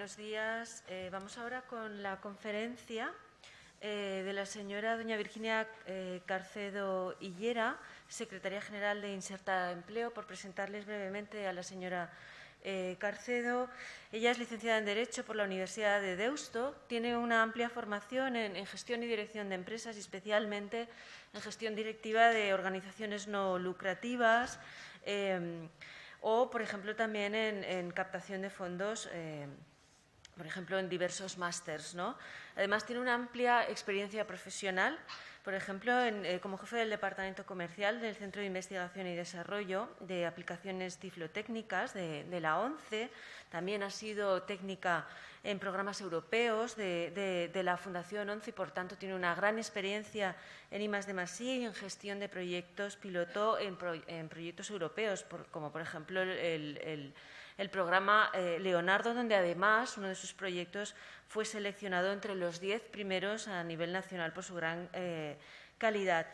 buenos días. Vamos ahora con la conferencia de la señora doña Virginia Carcedo Hillera, secretaria general de Inserta Empleo, por presentarles brevemente a la señora Carcedo. Ella es licenciada en Derecho por la Universidad de Deusto, tiene una amplia formación en gestión y dirección de empresas y especialmente en gestión directiva de organizaciones no lucrativas, o, por ejemplo, también en captación de fondos, por ejemplo, en diversos másters, ¿no? Además, tiene una amplia experiencia profesional, por ejemplo, como jefe del Departamento Comercial del Centro de Investigación y Desarrollo de Aplicaciones Tiflotécnicas de la ONCE. También ha sido técnica en programas europeos de la Fundación ONCE y, por tanto, tiene una gran experiencia en I+D+I y en gestión de proyectos piloto en proyectos europeos, como, por ejemplo, el programa Leonardo, donde además uno de sus proyectos fue seleccionado entre los 10 primeros a nivel nacional por su gran calidad.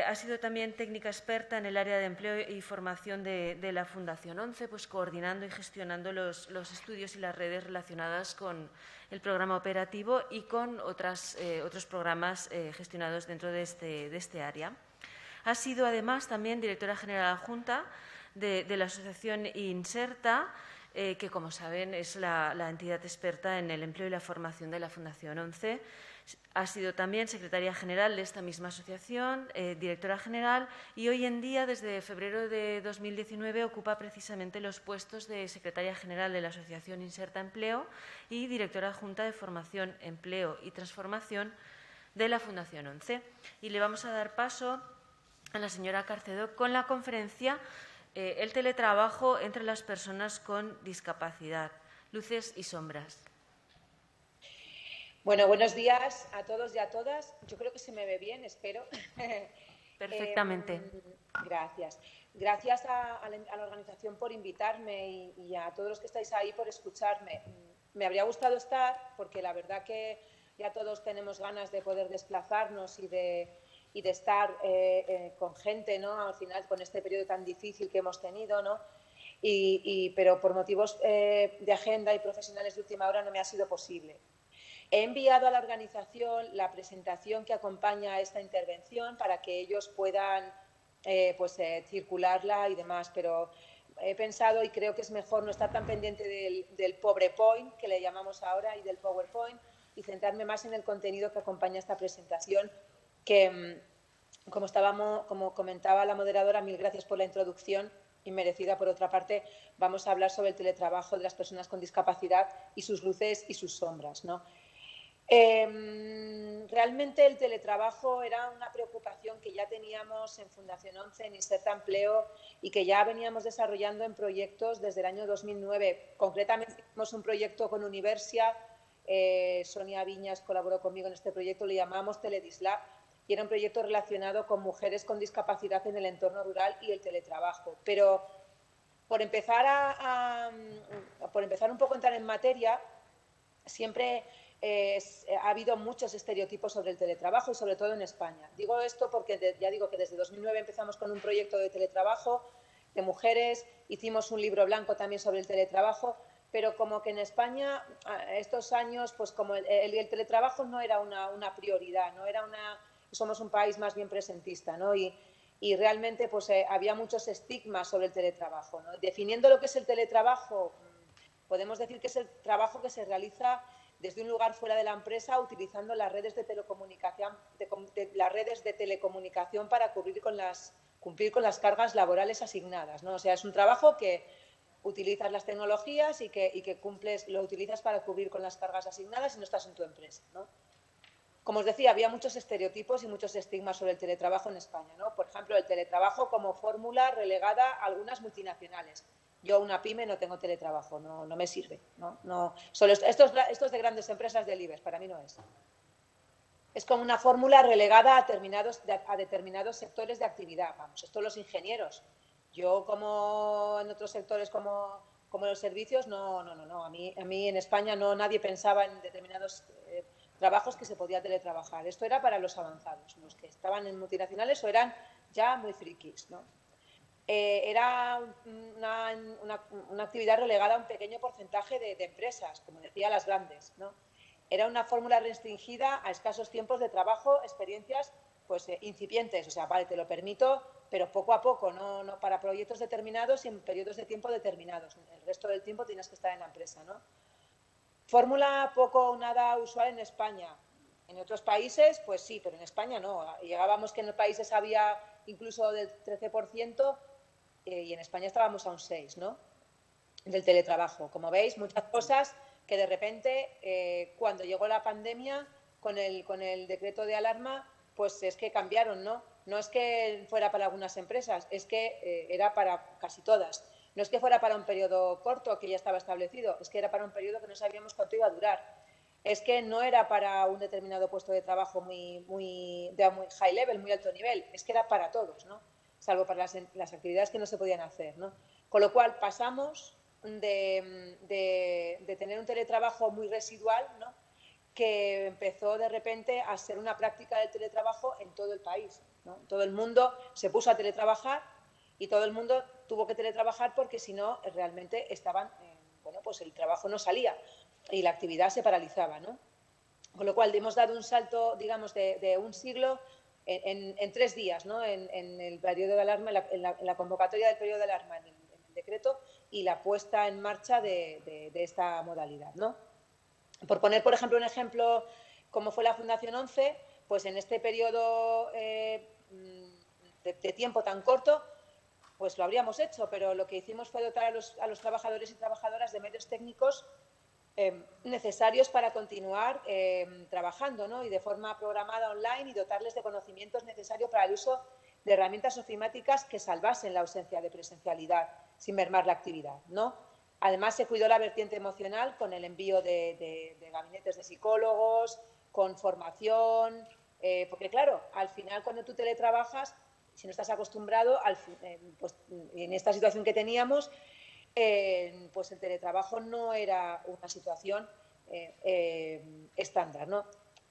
Ha sido también técnica experta en el área de empleo y formación de la Fundación ONCE, pues coordinando y gestionando los estudios y las redes relacionadas con el programa operativo y con otros programas gestionados dentro de este área. Ha sido además también directora general adjunta de la asociación Inserta, que, como saben, es la entidad experta en el empleo y la formación de la Fundación ONCE. Ha sido también secretaria general de esta misma asociación, directora general, y hoy en día, desde febrero de 2019, ocupa precisamente los puestos de secretaria general de la asociación Inserta Empleo y directora adjunta de formación, empleo y transformación de la Fundación ONCE. Y le vamos a dar paso a la señora Carcedo con la conferencia El teletrabajo entre las personas con discapacidad, luces y sombras. Bueno, buenos días a todos y a todas. Yo creo que se me ve bien, espero. Perfectamente. Gracias. Gracias a la organización por invitarme y a todos los que estáis ahí por escucharme. Me habría gustado estar, porque la verdad que ya todos tenemos ganas de poder desplazarnos y de estar con gente, ¿no? Al final, con este periodo tan difícil que hemos tenido, ¿no? Pero por motivos de agenda y profesionales de última hora no me ha sido posible. He enviado a la organización la presentación que acompaña a esta intervención para que ellos puedan circularla y demás, pero he pensado y creo que es mejor no estar tan pendiente del PowerPoint, que le llamamos ahora, y del PowerPoint, y centrarme más en el contenido que acompaña esta presentación, que, como comentaba la moderadora, mil gracias por la introducción, inmerecida por otra parte. Vamos a hablar sobre el teletrabajo de las personas con discapacidad y sus luces y sus sombras, ¿no? Realmente el teletrabajo era una preocupación que ya teníamos en Fundación ONCE, en Inserta Empleo, y que ya veníamos desarrollando en proyectos desde el año 2009. Concretamente hicimos un proyecto con Universia, Sonia Viñas colaboró conmigo en este proyecto, le llamamos Teledislab, y era un proyecto relacionado con mujeres con discapacidad en el entorno rural y el teletrabajo. Pero por empezar un poco a entrar en materia, siempre ha habido muchos estereotipos sobre el teletrabajo y sobre todo en España. Digo esto porque ya digo que desde 2009 empezamos con un proyecto de teletrabajo de mujeres, hicimos un libro blanco también sobre el teletrabajo, pero como que en España estos años, pues como el teletrabajo no era una prioridad, no era somos un país más bien presentista, ¿no? Y realmente pues había muchos estigmas sobre el teletrabajo, ¿no? Definiendo lo que es el teletrabajo, podemos decir que es el trabajo que se realiza desde un lugar fuera de la empresa, utilizando las redes de telecomunicación, para cumplir con las cargas laborales asignadas, ¿no? O sea, es un trabajo que utilizas las tecnologías y que lo utilizas para cubrir con las cargas asignadas y no estás en tu empresa, ¿no? Como os decía, había muchos estereotipos y muchos estigmas sobre el teletrabajo en España, ¿no? Por ejemplo, el teletrabajo como fórmula relegada a algunas multinacionales. Yo, una pyme, no tengo teletrabajo, no me sirve, ¿no? Solo estos de grandes empresas del IBEX, para mí no es. Es como una fórmula relegada a determinados sectores de actividad. Vamos, esto los ingenieros. Yo, como en otros sectores como los servicios, no. A mí en España nadie pensaba en determinados trabajos que se podía teletrabajar. Esto era para los avanzados, los que estaban en multinacionales o eran ya muy frikis, ¿no? era una actividad relegada a un pequeño porcentaje de empresas, como decía, las grandes, ¿no? Era una fórmula restringida a escasos tiempos de trabajo, experiencias pues incipientes, o sea, vale, te lo permito, pero poco a poco, no para proyectos determinados y en periodos de tiempo determinados. El resto del tiempo tienes que estar en la empresa, ¿no? Fórmula poco o nada usual en España. En otros países, pues sí, pero en España no. Llegábamos que en los países había incluso del 13% y en España estábamos a un 6%, ¿no? Del teletrabajo. Como veis, muchas cosas que de repente, cuando llegó la pandemia, con el decreto de alarma, pues es que cambiaron, ¿no? No es que fuera para algunas empresas, es que era para casi todas. No es que fuera para un periodo corto que ya estaba establecido, es que era para un periodo que no sabíamos cuánto iba a durar. Es que no era para un determinado puesto de trabajo de muy high level, muy alto nivel, es que era para todos, ¿no? Salvo para las actividades que no se podían hacer, ¿no? Con lo cual pasamos de tener un teletrabajo muy residual, ¿no? Que empezó de repente a ser una práctica del teletrabajo en todo el país, ¿no? Todo el mundo se puso a teletrabajar y todo el mundo tuvo que teletrabajar porque si no realmente estaban, bueno, pues el trabajo no salía y la actividad se paralizaba, ¿no? Con lo cual hemos dado un salto, digamos, de un siglo en 3 días, ¿no? En el periodo de alarma, en la convocatoria del periodo de alarma, en el decreto y la puesta en marcha de esta modalidad, ¿no? Por poner, por ejemplo, un ejemplo como fue la Fundación 11, pues en este periodo de tiempo tan corto, pues lo habríamos hecho, pero lo que hicimos fue dotar a los trabajadores y trabajadoras de medios técnicos necesarios para continuar trabajando, ¿no? Y de forma programada online y dotarles de conocimientos necesarios para el uso de herramientas ofimáticas que salvasen la ausencia de presencialidad sin mermar la actividad, ¿no? Además, se cuidó la vertiente emocional con el envío de gabinetes de psicólogos, con formación, porque claro, al final cuando tú teletrabajas, si no estás acostumbrado, pues, en esta situación que teníamos, pues el teletrabajo no era una situación estándar, ¿no?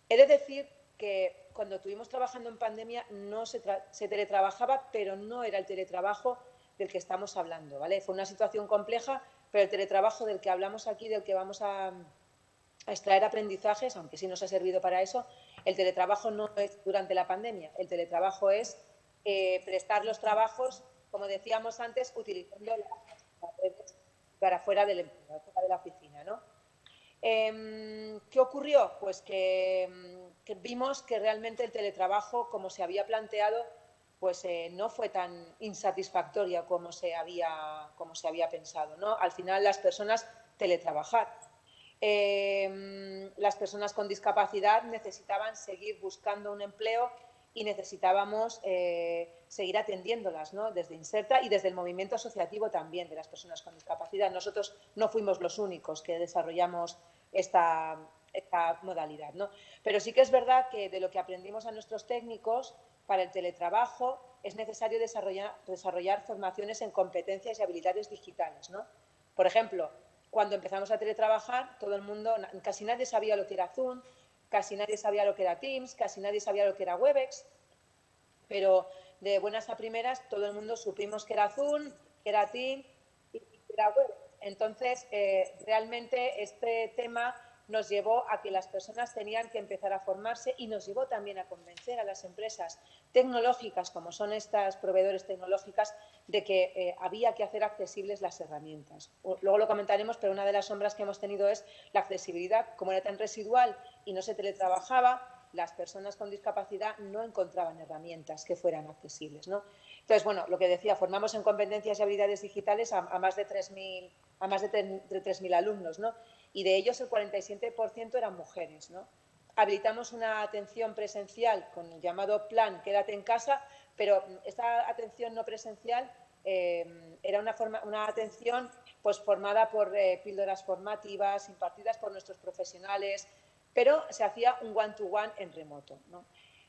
He de decir que cuando estuvimos trabajando en pandemia se teletrabajaba, pero no era el teletrabajo del que estamos hablando, ¿vale? Fue una situación compleja, pero el teletrabajo del que hablamos aquí, del que vamos a extraer aprendizajes, aunque sí nos ha servido para eso, el teletrabajo no es durante la pandemia, el teletrabajo es prestar los trabajos, como decíamos antes, utilizando las redes para fuera de la oficina, ¿no? ¿Qué ocurrió? Pues que vimos que realmente el teletrabajo, como se había planteado, pues no fue tan insatisfactoria como se había pensado, ¿no? Al final las personas teletrabajar. Las personas con discapacidad necesitaban seguir buscando un empleo y necesitábamos seguir atendiéndolas, ¿no? Desde Inserta y desde el movimiento asociativo también de las personas con discapacidad. Nosotros no fuimos los únicos que desarrollamos esta modalidad, ¿no? Pero sí que es verdad que de lo que aprendimos a nuestros técnicos para el teletrabajo es necesario desarrollar formaciones en competencias y habilidades digitales, ¿no? Por ejemplo, cuando empezamos a teletrabajar, todo el mundo, casi nadie sabía lo que era Zoom, casi nadie sabía lo que era Teams, casi nadie sabía lo que era Webex, pero de buenas a primeras todo el mundo supimos que era Zoom, que era Teams y que era Webex. Entonces, realmente este tema nos llevó a que las personas tenían que empezar a formarse y nos llevó también a convencer a las empresas tecnológicas, como son estas proveedores tecnológicas, de que había que hacer accesibles las herramientas. Luego lo comentaremos, pero una de las sombras que hemos tenido es la accesibilidad. Como era tan residual y no se teletrabajaba, las personas con discapacidad no encontraban herramientas que fueran accesibles, ¿no? Entonces, bueno, lo que decía, formamos en competencias y habilidades digitales a más de 3.000 alumnos, ¿no? Y de ellos el 47% eran mujeres, ¿no? Habilitamos una atención presencial con el llamado plan Quédate en casa, pero esta atención no presencial era una atención pues formada por píldoras formativas impartidas por nuestros profesionales, pero se hacía un one-to-one en remoto, ¿no?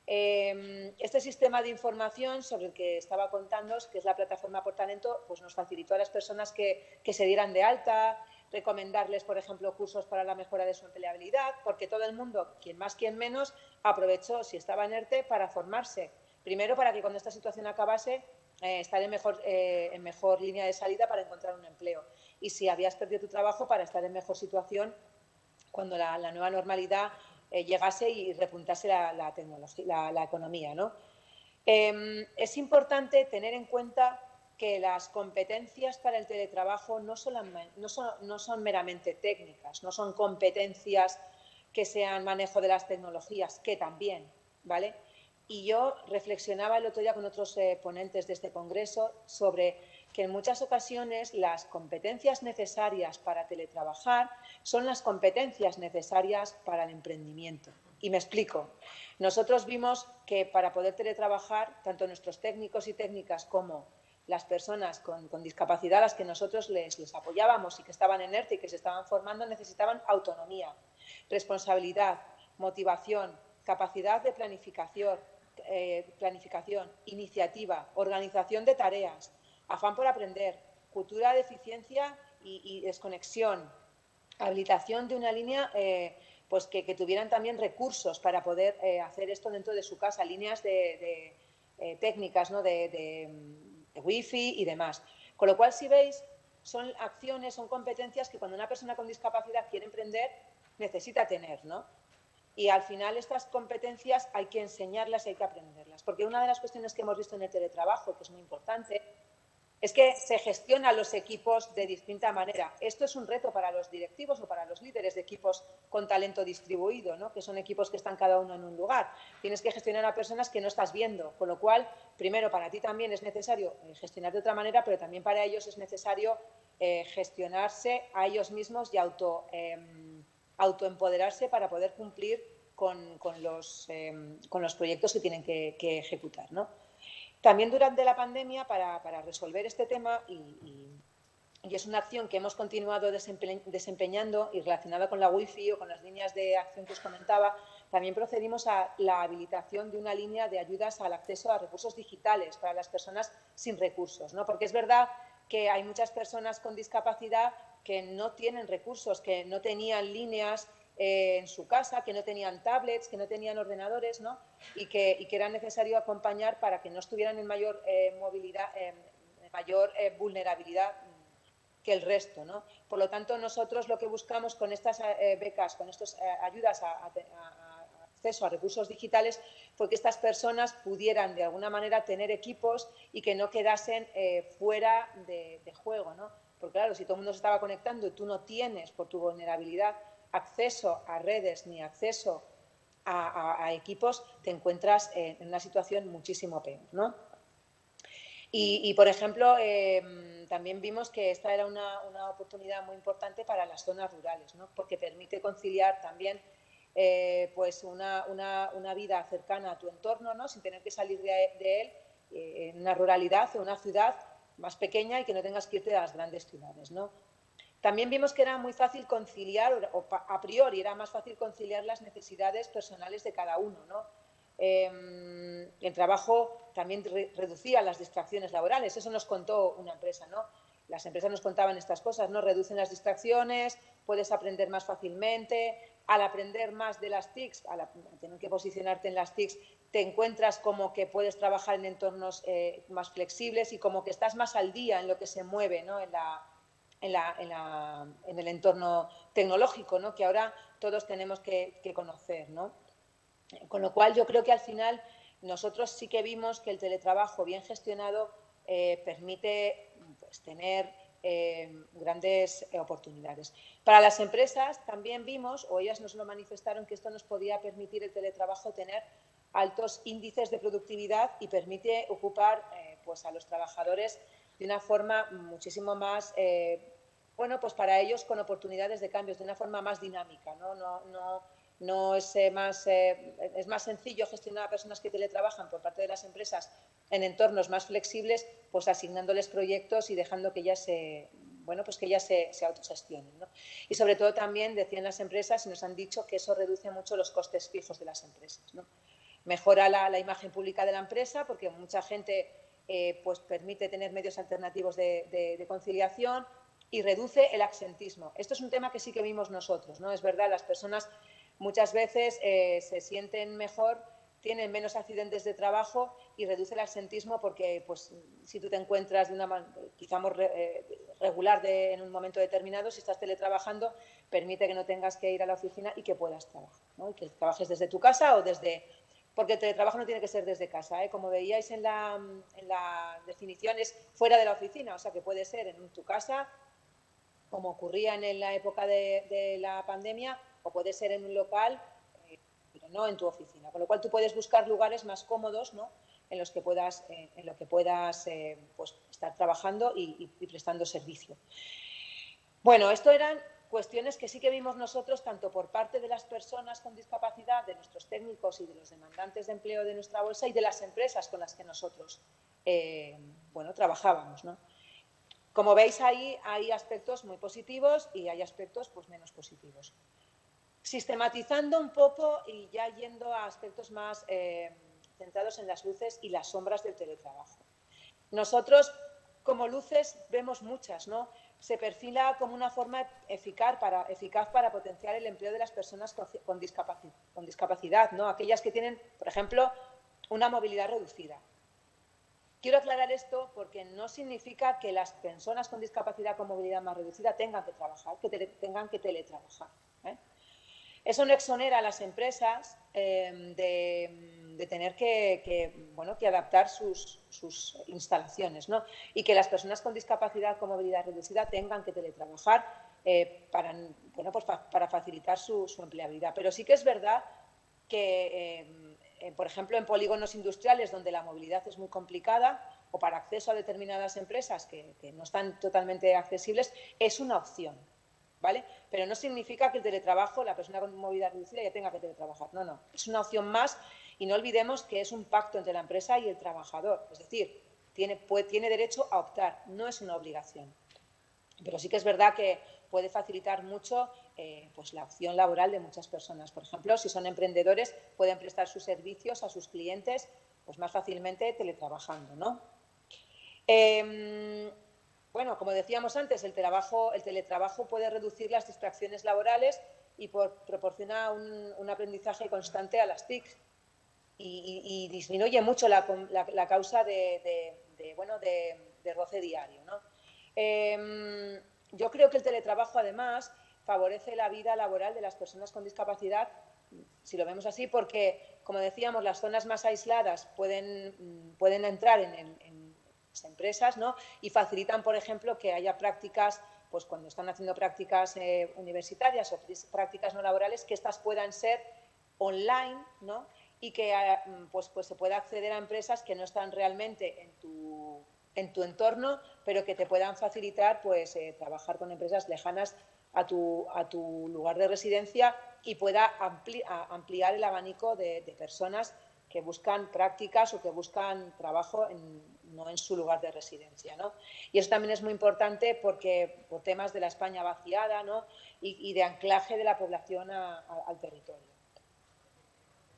Este sistema de información sobre el que estaba contando, que es la plataforma Por Talento, pues nos facilitó a las personas que se dieran de alta, recomendarles, por ejemplo, cursos para la mejora de su empleabilidad, porque todo el mundo, quien más, quien menos, aprovechó, si estaba en ERTE, para formarse. Primero, para que cuando esta situación acabase estar en mejor línea de salida para encontrar un empleo. Y si habías perdido tu trabajo, para estar en mejor situación cuando la nueva normalidad llegase y repuntase la tecnología, la economía, ¿no? Es importante tener en cuenta que las competencias para el teletrabajo no son meramente técnicas, no son competencias que sean manejo de las tecnologías, que también, ¿vale? Y yo reflexionaba el otro día con otros ponentes de este congreso sobre que en muchas ocasiones las competencias necesarias para teletrabajar son las competencias necesarias para el emprendimiento. Y me explico. Nosotros vimos que para poder teletrabajar, tanto nuestros técnicos y técnicas como las personas con discapacidad a las que nosotros les apoyábamos y que estaban en ERTE y que se estaban formando, necesitaban autonomía, responsabilidad, motivación, capacidad de planificación, iniciativa, organización de tareas, afán por aprender, cultura de eficiencia y desconexión, habilitación de una línea pues que tuvieran también recursos para poder hacer esto dentro de su casa, líneas de técnicas, ¿no? de wifi y demás. Con lo cual, si veis, son acciones, son competencias que cuando una persona con discapacidad quiere emprender, necesita tener, ¿no? Y al final estas competencias hay que enseñarlas y hay que aprenderlas. Porque una de las cuestiones que hemos visto en el teletrabajo, que es muy importante, es que se gestionan los equipos de distinta manera. Esto es un reto para los directivos o para los líderes de equipos con talento distribuido, ¿no? Que son equipos que están cada uno en un lugar. Tienes que gestionar a personas que no estás viendo, con lo cual, primero, para ti también es necesario gestionar de otra manera, pero también para ellos es necesario gestionarse a ellos mismos y autoempoderarse para poder cumplir con los proyectos que tienen que ejecutar, ¿no? También durante la pandemia, para resolver este tema, y es una acción que hemos continuado desempeñando y relacionada con la Wi-Fi o con las líneas de acción que os comentaba, también procedimos a la habilitación de una línea de ayudas al acceso a recursos digitales para las personas sin recursos, ¿no? Porque es verdad que hay muchas personas con discapacidad que no tienen recursos, que no tenían líneas en su casa, que no tenían tablets, que no tenían ordenadores, ¿no? y que era necesario acompañar para que no estuvieran en mayor vulnerabilidad que el resto, ¿no? Por lo tanto, nosotros lo que buscamos con estas becas, con estas ayudas a acceso a recursos digitales, fue que estas personas pudieran de alguna manera tener equipos y que no quedasen fuera de juego, ¿no? Porque claro, si todo el mundo se estaba conectando y tú no tienes, por tu vulnerabilidad, acceso a redes ni acceso a equipos, te encuentras en una situación muchísimo peor, ¿no? Y por ejemplo, también vimos que esta era una oportunidad muy importante para las zonas rurales, ¿no? Porque permite conciliar también pues una vida cercana a tu entorno, ¿no? Sin tener que salir de él, en una ruralidad o una ciudad más pequeña y que no tengas que irte a las grandes ciudades, ¿no? También vimos que era muy fácil conciliar, o a priori era más fácil conciliar las necesidades personales de cada uno, ¿no? El trabajo también reducía las distracciones laborales, eso nos contó una empresa, ¿no? Las empresas nos contaban estas cosas, ¿no? Reducen las distracciones, puedes aprender más fácilmente, al aprender más de las TICs, al tener que posicionarte en las TICs, te encuentras como que puedes trabajar en entornos más flexibles y como que estás más al día en lo que se mueve, ¿no? en el entorno tecnológico, ¿no? Que ahora todos tenemos que conocer, ¿no? Con lo cual yo creo que al final nosotros sí que vimos que el teletrabajo bien gestionado permite pues, tener grandes oportunidades. Para las empresas también vimos, o ellas nos lo manifestaron, que esto nos podía permitir el teletrabajo tener altos índices de productividad y permite ocupar pues a los trabajadores de una forma muchísimo más, bueno, pues para ellos con oportunidades de cambios, de una forma más dinámica, no es más sencillo gestionar a personas que teletrabajan por parte de las empresas en entornos más flexibles, pues asignándoles proyectos y dejando que ellas se autogestionen, ¿no? Y sobre todo también decían las empresas y nos han dicho que eso reduce mucho los costes fijos de las empresas, ¿no? Mejora la imagen pública de la empresa porque mucha gente pues permite tener medios alternativos de conciliación y reduce el absentismo. Esto es un tema que sí que vimos nosotros, ¿no? Es verdad, las personas muchas veces se sienten mejor tienen menos accidentes de trabajo y reduce el absentismo porque pues, si tú te encuentras de una manera quizá regular en un momento determinado, si estás teletrabajando, permite que no tengas que ir a la oficina y que puedas trabajar, ¿no? Y que trabajes desde tu casa o desde... Porque el teletrabajo no tiene que ser desde casa, ¿eh? Como veíais en la definición, es fuera de la oficina, o sea que puede ser en tu casa, como ocurría en la época de la pandemia, o puede ser en un local, pero no en tu oficina. Con lo cual tú puedes buscar lugares más cómodos, ¿no? en los que puedas pues, estar trabajando y prestando servicio. Bueno, esto eran cuestiones que sí que vimos nosotros, tanto por parte de las personas con discapacidad, de nuestros técnicos y de los demandantes de empleo de nuestra bolsa y de las empresas con las que nosotros trabajábamos, ¿no? Como veis, ahí hay aspectos muy positivos y hay aspectos pues, menos positivos. Sistematizando un poco y ya yendo a aspectos más centrados en las luces y las sombras del teletrabajo. Nosotros, como luces, vemos muchas, ¿no? Se perfila como una forma eficaz para potenciar el empleo de las personas con discapacidad, ¿no? Aquellas que tienen, por ejemplo, una movilidad reducida. Quiero aclarar esto porque no significa que las personas con discapacidad con movilidad más reducida tengan que trabajar, tengan que teletrabajar, ¿eh? Eso no exonera a las empresas de tener que adaptar sus instalaciones, ¿no? Y que las personas con discapacidad con movilidad reducida tengan que teletrabajar para facilitar su empleabilidad. Pero sí que es verdad que, por ejemplo, en polígonos industriales donde la movilidad es muy complicada o para acceso a determinadas empresas que no están totalmente accesibles, es una opción. ¿Vale? Pero no significa que el teletrabajo, la persona con movilidad reducida ya tenga que teletrabajar. No, no. Es una opción más y no olvidemos que es un pacto entre la empresa y el trabajador. Es decir, tiene derecho a optar, no es una obligación. Pero sí que es verdad que puede facilitar mucho pues la opción laboral de muchas personas. Por ejemplo, si son emprendedores, pueden prestar sus servicios a sus clientes pues más fácilmente teletrabajando, ¿no? Bueno, como decíamos antes, el teletrabajo puede reducir las distracciones laborales y proporciona un aprendizaje constante a las TIC y disminuye mucho la causa de roce diario, ¿no? Yo creo que el teletrabajo, además, favorece la vida laboral de las personas con discapacidad, si lo vemos así, porque, como decíamos, las zonas más aisladas pueden entrar en las empresas, ¿no? Y facilitan, por ejemplo, que haya prácticas, pues cuando están haciendo prácticas universitarias o prácticas no laborales, que estas puedan ser online, ¿no? Y que pues se pueda acceder a empresas que no están realmente en tu entorno, pero que te puedan facilitar pues trabajar con empresas lejanas a tu lugar de residencia y pueda ampliar el abanico de personas que buscan prácticas o que buscan trabajo no en su lugar de residencia, ¿no? Y eso también es muy importante porque por temas de la España vaciada, ¿no? y de anclaje de la población al territorio.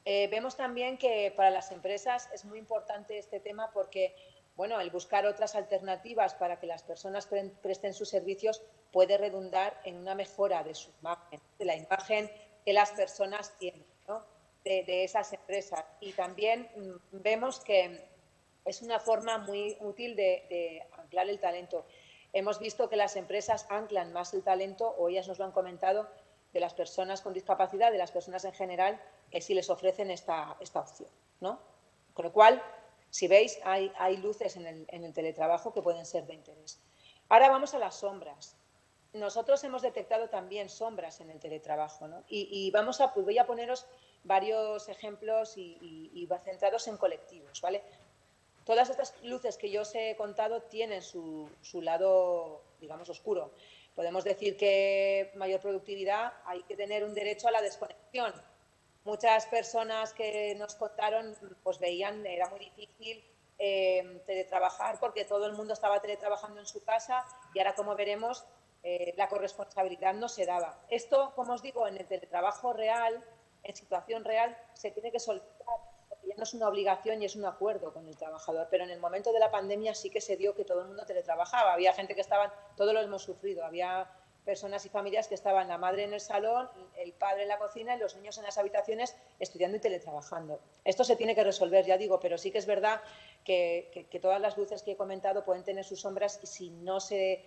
Vemos también que para las empresas es muy importante este tema porque, bueno, el buscar otras alternativas para que las personas presten sus servicios puede redundar en una mejora de su imagen, de la imagen que las personas tienen, ¿no? de esas empresas. Y también vemos que es una forma muy útil de anclar el talento. Hemos visto que las empresas anclan más el talento, o ellas nos lo han comentado, de las personas con discapacidad, de las personas en general, si les ofrecen esta opción, ¿no? Con lo cual, si veis, hay luces en el teletrabajo que pueden ser de interés. Ahora vamos a las sombras. Nosotros hemos detectado también sombras en el teletrabajo, ¿no? Y voy a poneros varios ejemplos y centrados en colectivos, ¿vale? Todas estas luces que yo os he contado tienen su lado, digamos, oscuro. Podemos decir que mayor productividad, hay que tener un derecho a la desconexión. Muchas personas que nos contaron, pues veían, era muy difícil teletrabajar porque todo el mundo estaba teletrabajando en su casa y ahora, como veremos, la corresponsabilidad no se daba. Esto, como os digo, en el teletrabajo real, en situación real, se tiene que solicitar, porque ya no es una obligación y es un acuerdo con el trabajador. Pero en el momento de la pandemia sí que se dio que todo el mundo teletrabajaba. Había gente que estaban, todos lo hemos sufrido, había personas y familias que estaban la madre en el salón, el padre en la cocina y los niños en las habitaciones estudiando y teletrabajando. Esto se tiene que resolver, ya digo, pero sí que es verdad que todas las luces que he comentado pueden tener sus sombras si no se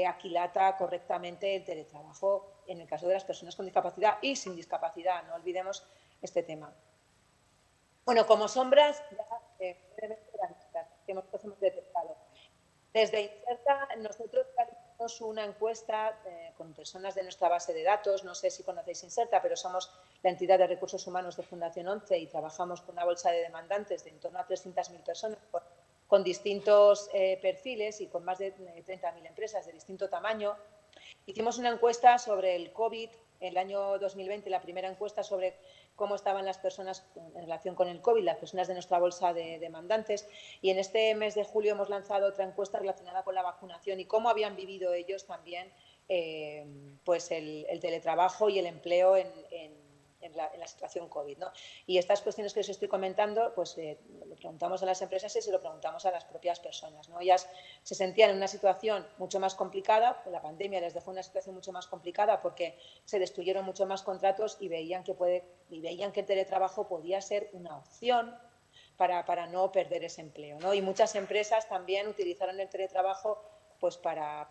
aquilata correctamente el teletrabajo en el caso de las personas con discapacidad y sin discapacidad. No olvidemos este tema. Bueno, como sombras, ya brevemente las que nosotros hemos detectado. Desde Inserta, nosotros realizamos una encuesta con personas de nuestra base de datos. No sé si conocéis Inserta, pero somos la entidad de recursos humanos de Fundación 11 y trabajamos con una bolsa de demandantes de en torno a 300.000 personas con distintos perfiles y con más de 30.000 empresas de distinto tamaño. Hicimos una encuesta sobre el COVID en el año 2020, la primera encuesta sobre cómo estaban las personas en relación con el COVID, las personas de nuestra bolsa de demandantes, y en este mes de julio hemos lanzado otra encuesta relacionada con la vacunación y cómo habían vivido ellos también pues el teletrabajo y el empleo en la situación COVID, ¿no? Y estas cuestiones que os estoy comentando, pues lo preguntamos a las empresas y se lo preguntamos a las propias personas, ¿no? Ellas se sentían en una situación mucho más complicada, la pandemia les dejó una situación mucho más complicada porque se destruyeron mucho más contratos y veían que el teletrabajo podía ser una opción para no perder ese empleo, ¿no? Y muchas empresas también utilizaron el teletrabajo pues para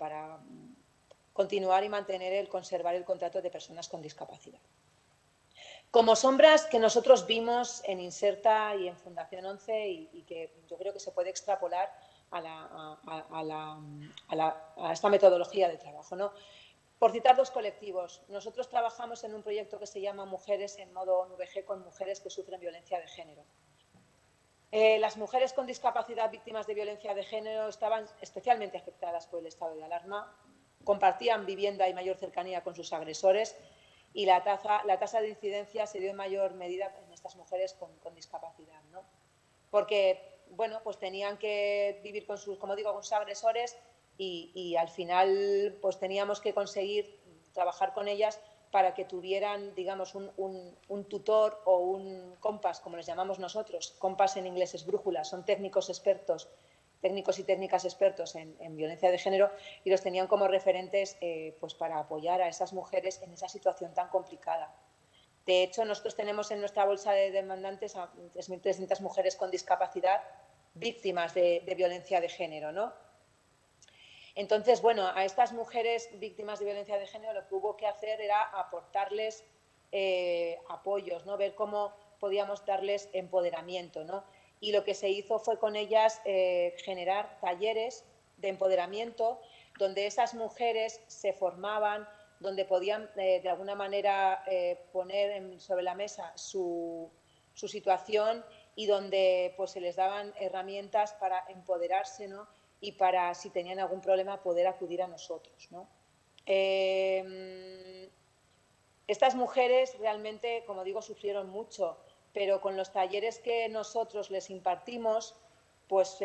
continuar y conservar el contrato de personas con discapacidad. Como sombras que nosotros vimos en Inserta y en Fundación 11 y que yo creo que se puede extrapolar a esta metodología de trabajo, ¿no? Por citar dos colectivos, nosotros trabajamos en un proyecto que se llama Mujeres en modo NVG con mujeres que sufren violencia de género. Las mujeres con discapacidad víctimas de violencia de género estaban especialmente afectadas por el estado de alarma, compartían vivienda y mayor cercanía con sus agresores y la tasa de incidencia se dio en mayor medida en estas mujeres con discapacidad, ¿no? Porque, bueno, pues tenían que vivir con sus, como digo, con sus agresores y al final pues teníamos que conseguir trabajar con ellas para que tuvieran, digamos, un tutor o un compás, como les llamamos nosotros. Compás en inglés es brújula, son técnicos y técnicas expertos en violencia de género y los tenían como referentes pues para apoyar a esas mujeres en esa situación tan complicada. De hecho, nosotros tenemos en nuestra bolsa de demandantes a 3.300 mujeres con discapacidad víctimas de violencia de género, ¿no? Entonces, bueno, a estas mujeres víctimas de violencia de género lo que hubo que hacer era aportarles apoyos, ¿no? Ver cómo podíamos darles empoderamiento, ¿no? Y lo que se hizo fue con ellas generar talleres de empoderamiento donde esas mujeres se formaban, donde podían de alguna manera poner sobre la mesa su situación y donde pues, se les daban herramientas para empoderarse, ¿no? Y para, si tenían algún problema, poder acudir a nosotros, ¿no? Estas mujeres realmente, como digo, sufrieron mucho, pero con los talleres que nosotros les impartimos, pues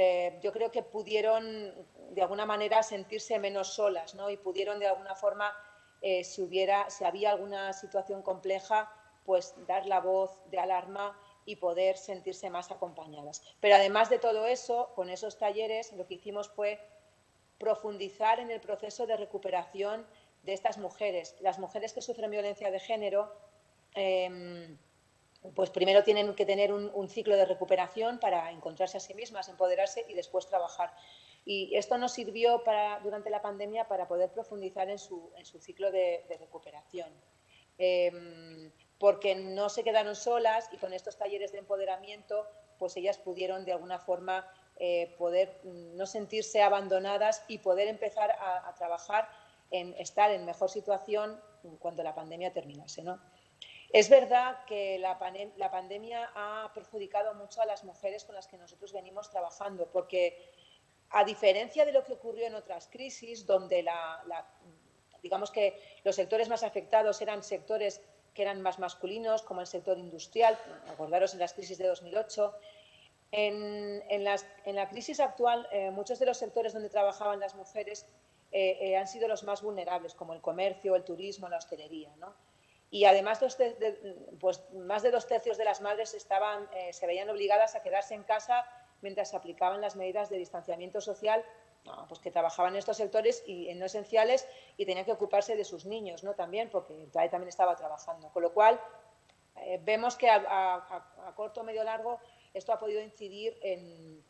yo creo que pudieron de alguna manera sentirse menos solas, ¿no? Y pudieron de alguna forma, si había alguna situación compleja, pues dar la voz de alarma y poder sentirse más acompañadas. Pero además de todo eso, con esos talleres lo que hicimos fue profundizar en el proceso de recuperación de estas mujeres. Las mujeres que sufren violencia de género pues primero tienen que tener un ciclo de recuperación para encontrarse a sí mismas, empoderarse y después trabajar. Y esto nos sirvió durante la pandemia para poder profundizar en su ciclo de recuperación. Porque no se quedaron solas y con estos talleres de empoderamiento pues ellas pudieron de alguna forma poder no sentirse abandonadas y poder empezar a trabajar en estar en mejor situación cuando la pandemia terminase, ¿no? Es verdad que la pandemia ha perjudicado mucho a las mujeres con las que nosotros venimos trabajando, porque a diferencia de lo que ocurrió en otras crisis, donde digamos que los sectores más afectados eran sectores que eran más masculinos, como el sector industrial, acordaros en las crisis de 2008. En la crisis actual, muchos de los sectores donde trabajaban las mujeres han sido los más vulnerables, como el comercio, el turismo, la hostelería, ¿no? Y además, pues más de 2/3 de las madres se veían obligadas a quedarse en casa mientras se aplicaban las medidas de distanciamiento social no, pues que trabajaban en estos sectores y en no esenciales y tenían que ocuparse de sus niños, ¿no? También, porque el TAE también estaba trabajando. Con lo cual, vemos que a corto o medio largo esto ha podido incidir en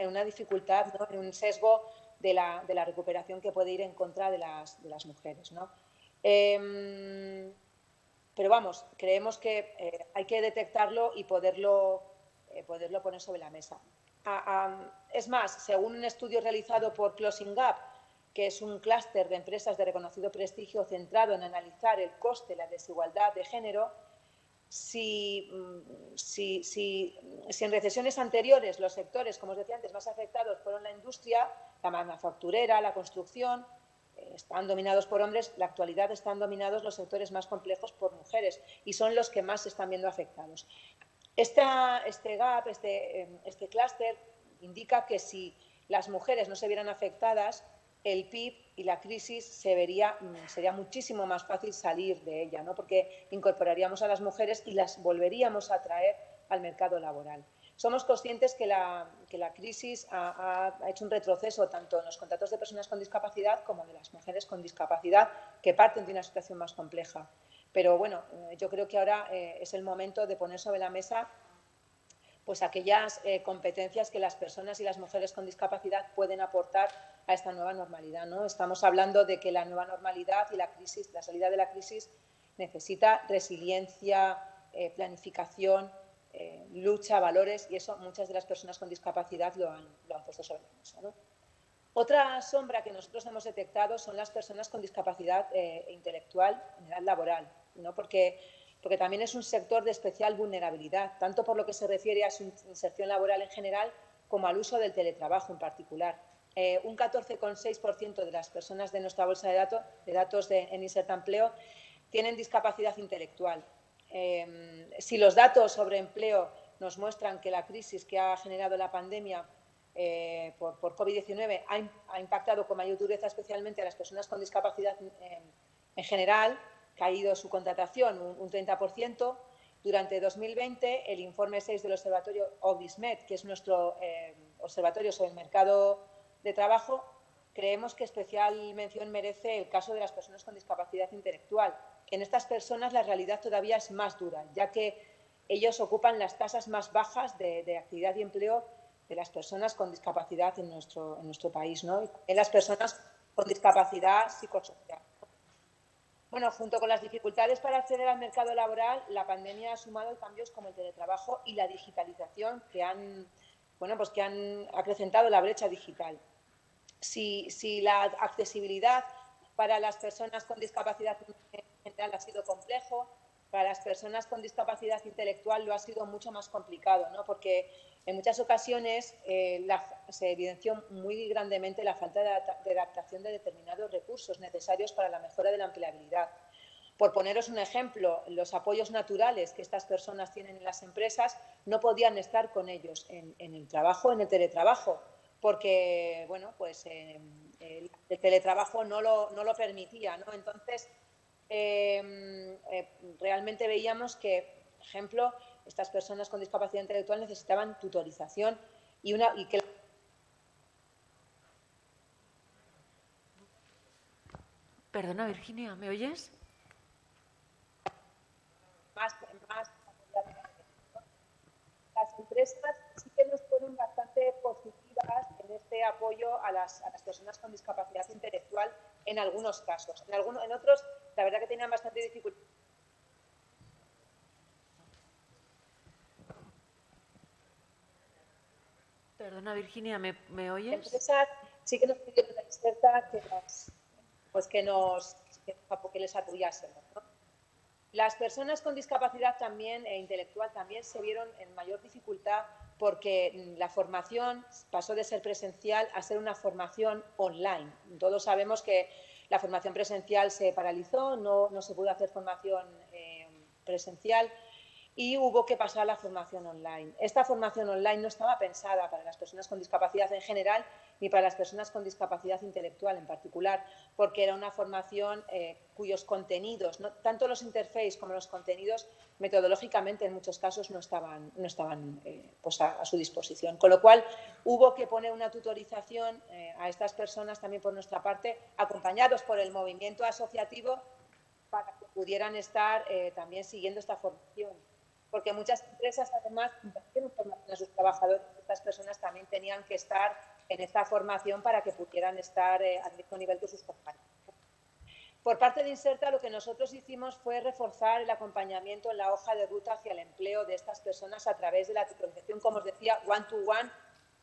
una dificultad, ¿no? En un sesgo de la recuperación que puede ir en contra de las mujeres, ¿no? Pero vamos, creemos que hay que detectarlo y poderlo poner sobre la mesa. Es más, según un estudio realizado por Closing Gap, que es un clúster de empresas de reconocido prestigio centrado en analizar el coste de la desigualdad de género, si en recesiones anteriores los sectores, como os decía antes, más afectados fueron la industria, la manufacturera, la construcción, están dominados por hombres, en la actualidad están dominados los sectores más complejos por mujeres y son los que más se están viendo afectados. Este gap, este clúster indica que si las mujeres no se vieran afectadas, el PIB y la crisis sería muchísimo más fácil salir de ella, ¿no? Porque incorporaríamos a las mujeres y las volveríamos a traer al mercado laboral. Somos conscientes que la crisis ha hecho un retroceso tanto en los contratos de personas con discapacidad como de las mujeres con discapacidad, que parten de una situación más compleja. Pero bueno, yo creo que ahora es el momento de poner sobre la mesa pues aquellas competencias que las personas y las mujeres con discapacidad pueden aportar a esta nueva normalidad, ¿no? Estamos hablando de que la nueva normalidad y la salida de la crisis necesita resiliencia, planificación, lucha, valores, y eso muchas de las personas con discapacidad lo han puesto sobre la mesa, ¿no? Otra sombra que nosotros hemos detectado son las personas con discapacidad intelectual en edad laboral, ¿no? Porque también es un sector de especial vulnerabilidad, tanto por lo que se refiere a su inserción laboral en general como al uso del teletrabajo en particular. Un 14,6% de las personas de nuestra bolsa de datos en Inserta Empleo tienen discapacidad intelectual. Si los datos sobre empleo nos muestran que la crisis que ha generado la pandemia por COVID-19 ha impactado con mayor dureza especialmente a las personas con discapacidad en general, ha caído su contratación un 30%. Durante 2020, el informe 6 del observatorio OBISMED, que es nuestro observatorio sobre el mercado de trabajo, creemos que especial mención merece el caso de las personas con discapacidad intelectual. En estas personas la realidad todavía es más dura, ya que ellos ocupan las tasas más bajas de actividad y empleo de las personas con discapacidad en nuestro país, ¿no? Y en las personas con discapacidad psicosocial. Bueno, junto con las dificultades para acceder al mercado laboral, la pandemia ha sumado cambios como el teletrabajo y la digitalización que han acrecentado la brecha digital. Si la accesibilidad para las personas con discapacidad en general ha sido complejo, para las personas con discapacidad intelectual lo ha sido mucho más complicado, ¿no? Porque en muchas ocasiones se evidenció muy grandemente la falta de adaptación de determinados recursos necesarios para la mejora de la empleabilidad. Por poneros un ejemplo, los apoyos naturales que estas personas tienen en las empresas no podían estar con ellos en el trabajo, en el teletrabajo, porque bueno, pues, el teletrabajo no lo permitía, ¿no? Entonces, realmente veíamos que, por ejemplo, estas personas con discapacidad intelectual necesitaban tutorización y que Perdona, Virginia, ¿me oyes? Más las empresas sí que nos fueron bastante positivas en este apoyo a las personas con discapacidad intelectual en algunos casos. En otros, la verdad que tenían bastante dificultad. Perdona, Virginia, ¿me oyes? Las empresas sí que nos pidieron la experta que les apoyásemos, ¿no? Las personas con discapacidad también intelectual también se vieron en mayor dificultad porque la formación pasó de ser presencial a ser una formación online. Todos sabemos que la formación presencial se paralizó, no se pudo hacer formación presencial y hubo que pasar a la formación online. Esta formación online no estaba pensada para las personas con discapacidad en general ni para las personas con discapacidad intelectual en particular, porque era una formación cuyos contenidos, ¿no? Tanto los interfaces como los contenidos, metodológicamente en muchos casos no estaban pues a su disposición. Con lo cual hubo que poner una tutorización a estas personas también por nuestra parte, acompañados por el movimiento asociativo, para que pudieran estar también siguiendo esta formación. Porque muchas empresas, además, impartieron formación a sus trabajadores. Estas personas también tenían que estar en esta formación para que pudieran estar al mismo nivel que sus compañeros. Por parte de Inserta, lo que nosotros hicimos fue reforzar el acompañamiento en la hoja de ruta hacia el empleo de estas personas a través de la tutorización, como os decía, one-to-one,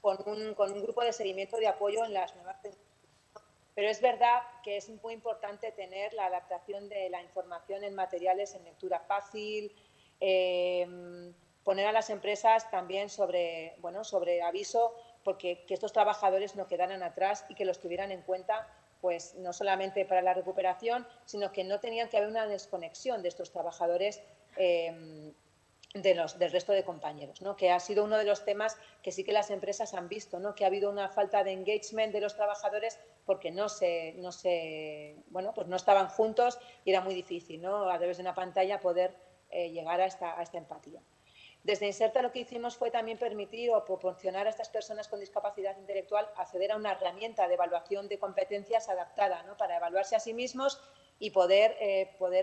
con un grupo de seguimiento de apoyo en las nuevas tecnologías. Pero es verdad que es muy importante tener la adaptación de la información en materiales en lectura fácil, poner a las empresas también sobre aviso, porque que estos trabajadores no quedaran atrás y que los tuvieran en cuenta, pues no solamente para la recuperación, sino que no tenían que haber una desconexión de estos trabajadores del resto de compañeros, ¿no? Que ha sido uno de los temas que sí que las empresas han visto, ¿no? Que ha habido una falta de engagement de los trabajadores porque no estaban juntos y era muy difícil, ¿no? A través de una pantalla poder llegar a esta empatía. Desde Inserta lo que hicimos fue también permitir o proporcionar a estas personas con discapacidad intelectual acceder a una herramienta de evaluación de competencias adaptada, ¿no? Para evaluarse a sí mismos y poder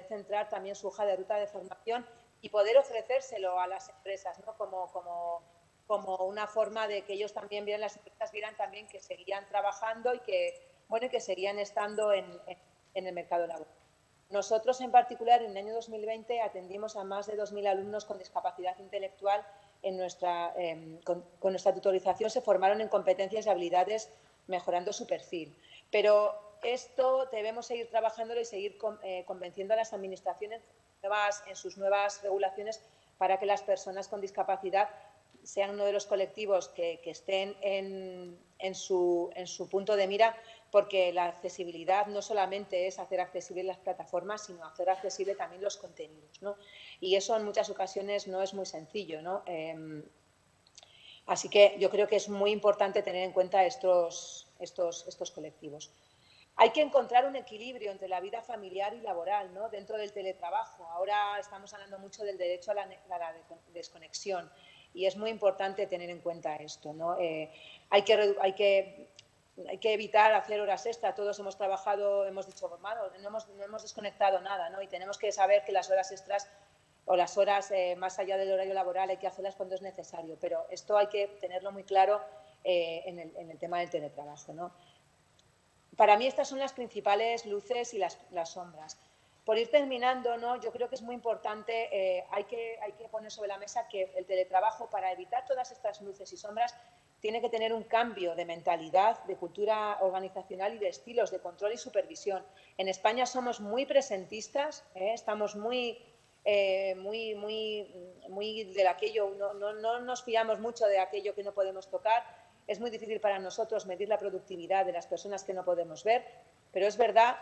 centrar también su hoja de ruta de formación y poder ofrecérselo a las empresas, ¿no? como una forma de que ellos también vieran, las empresas vieran también que seguían trabajando y que seguían estando en el mercado laboral. Nosotros, en particular, en el año 2020 atendimos a más de 2.000 alumnos con discapacidad intelectual con nuestra tutorización. Se formaron en competencias y habilidades mejorando su perfil. Pero esto debemos seguir trabajándolo y seguir convenciendo a las administraciones en sus nuevas regulaciones para que las personas con discapacidad sean uno de los colectivos que estén en su punto de mira, porque la accesibilidad no solamente es hacer accesibles las plataformas, sino hacer accesible también los contenidos, ¿no? Y eso en muchas ocasiones no es muy sencillo, ¿no? Así que yo creo que es muy importante tener en cuenta estos colectivos. Hay que encontrar un equilibrio entre la vida familiar y laboral, ¿no? Dentro del teletrabajo. Ahora estamos hablando mucho del derecho a la desconexión y es muy importante tener en cuenta esto, ¿no? Hay que evitar hacer horas extra. Todos hemos trabajado, hemos dicho, no hemos desconectado nada, ¿no? Y tenemos que saber que las horas extras o las horas más allá del horario laboral hay que hacerlas cuando es necesario. Pero esto hay que tenerlo muy claro en el tema del teletrabajo, ¿no? Para mí estas son las principales luces y las sombras. Por ir terminando, ¿no? Yo creo que es muy importante, hay que poner sobre la mesa que el teletrabajo, para evitar todas estas luces y sombras, tiene que tener un cambio de mentalidad, de cultura organizacional y de estilos de control y supervisión. En España somos muy presentistas, estamos muy de aquello, no nos fiamos mucho de aquello que no podemos tocar. Es muy difícil para nosotros medir la productividad de las personas que no podemos ver, pero es verdad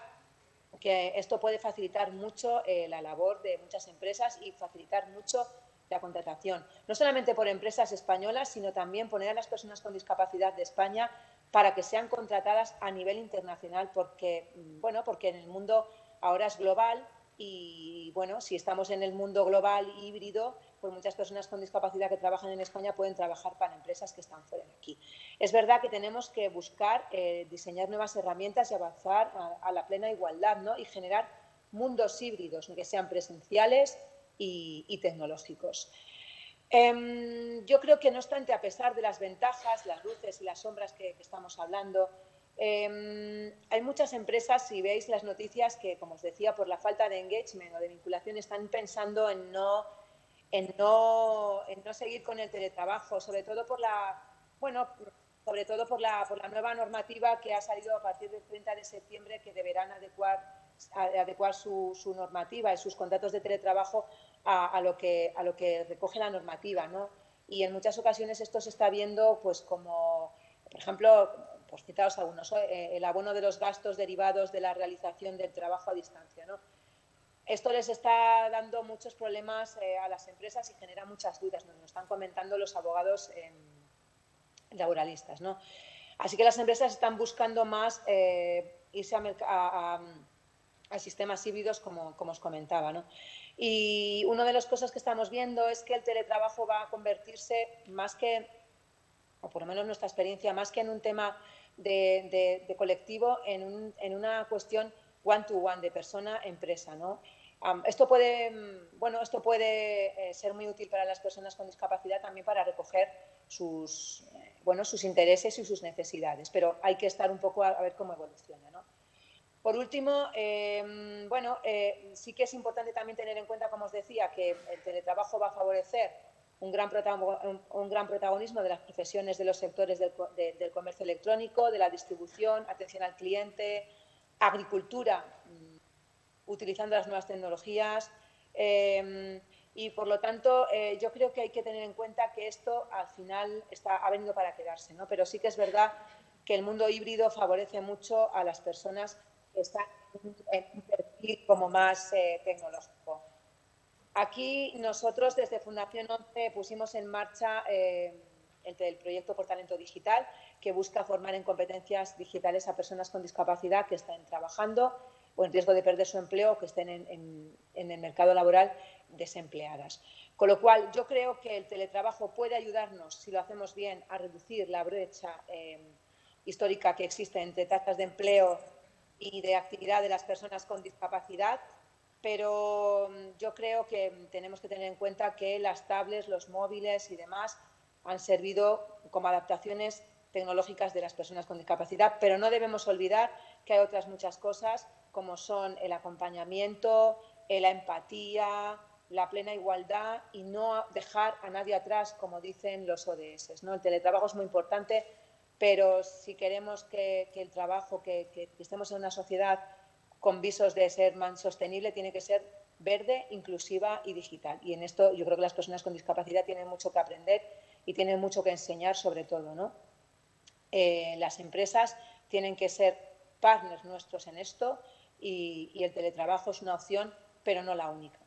que esto puede facilitar mucho la labor de muchas empresas y facilitar mucho la contratación. No solamente por empresas españolas, sino también poner a las personas con discapacidad de España para que sean contratadas a nivel internacional, porque en el mundo ahora es global y, si estamos en el mundo global híbrido, pues muchas personas con discapacidad que trabajan en España pueden trabajar para empresas que están fuera de aquí. Es verdad que tenemos que buscar diseñar nuevas herramientas y avanzar a la plena igualdad, ¿no? Y generar mundos híbridos que sean presenciales y tecnológicos. Yo creo que no obstante, a pesar de las ventajas, las luces y las sombras que estamos hablando, hay muchas empresas, si veis las noticias, que, como os decía, por la falta de engagement o de vinculación, están pensando en no seguir con el teletrabajo, sobre todo por la nueva normativa que ha salido a partir del 30 de septiembre, que deberán adecuar su normativa y sus contratos de teletrabajo a lo que recoge la normativa, ¿no? Y en muchas ocasiones esto se está viendo, pues, como, por ejemplo, pues citaos algunos, el abono de los gastos derivados de la realización del trabajo a distancia, ¿no? esto les está dando muchos problemas a las empresas y genera muchas dudas, nos lo están comentando los abogados laboralistas, ¿no? Así que las empresas están buscando más irse a sistemas híbridos, como os comentaba, ¿no? Y una de las cosas que estamos viendo es que el teletrabajo va a convertirse más que, o por lo menos nuestra experiencia, más que en un tema de colectivo, en una cuestión one-to-one, de persona-empresa, ¿no? Esto puede ser muy útil para las personas con discapacidad, también para recoger sus intereses y sus necesidades, pero hay que estar un poco a ver cómo evoluciona, ¿no? Por último, sí que es importante también tener en cuenta, como os decía, que el teletrabajo va a favorecer un gran protagonismo de las profesiones de los sectores del comercio electrónico, de la distribución, atención al cliente, agricultura, utilizando las nuevas tecnologías, y por lo tanto yo creo que hay que tener en cuenta que esto al final ha venido para quedarse, ¿no? Pero sí que es verdad que el mundo híbrido favorece mucho a las personas que están en un perfil como más tecnológico. Aquí nosotros desde Fundación 11 pusimos en marcha el proyecto Por Talento Digital, que busca formar en competencias digitales a personas con discapacidad que estén trabajando o en riesgo de perder su empleo, o que estén en el mercado laboral desempleadas. Con lo cual, yo creo que el teletrabajo puede ayudarnos, si lo hacemos bien, a reducir la brecha histórica que existe entre tasas de empleo y de actividad de las personas con discapacidad, pero yo creo que tenemos que tener en cuenta que las tablets, los móviles y demás han servido como adaptaciones tecnológicas de las personas con discapacidad, pero no debemos olvidar que hay otras muchas cosas, como son el acompañamiento, la empatía, la plena igualdad, y no dejar a nadie atrás, como dicen los ODS, ¿no? El teletrabajo es muy importante, pero si queremos que el trabajo, que estemos en una sociedad con visos de ser más sostenible, tiene que ser verde, inclusiva y digital. Y en esto yo creo que las personas con discapacidad tienen mucho que aprender y tienen mucho que enseñar, sobre todo, ¿no? Las empresas tienen que ser partners nuestros en esto, y el teletrabajo es una opción, pero no la única.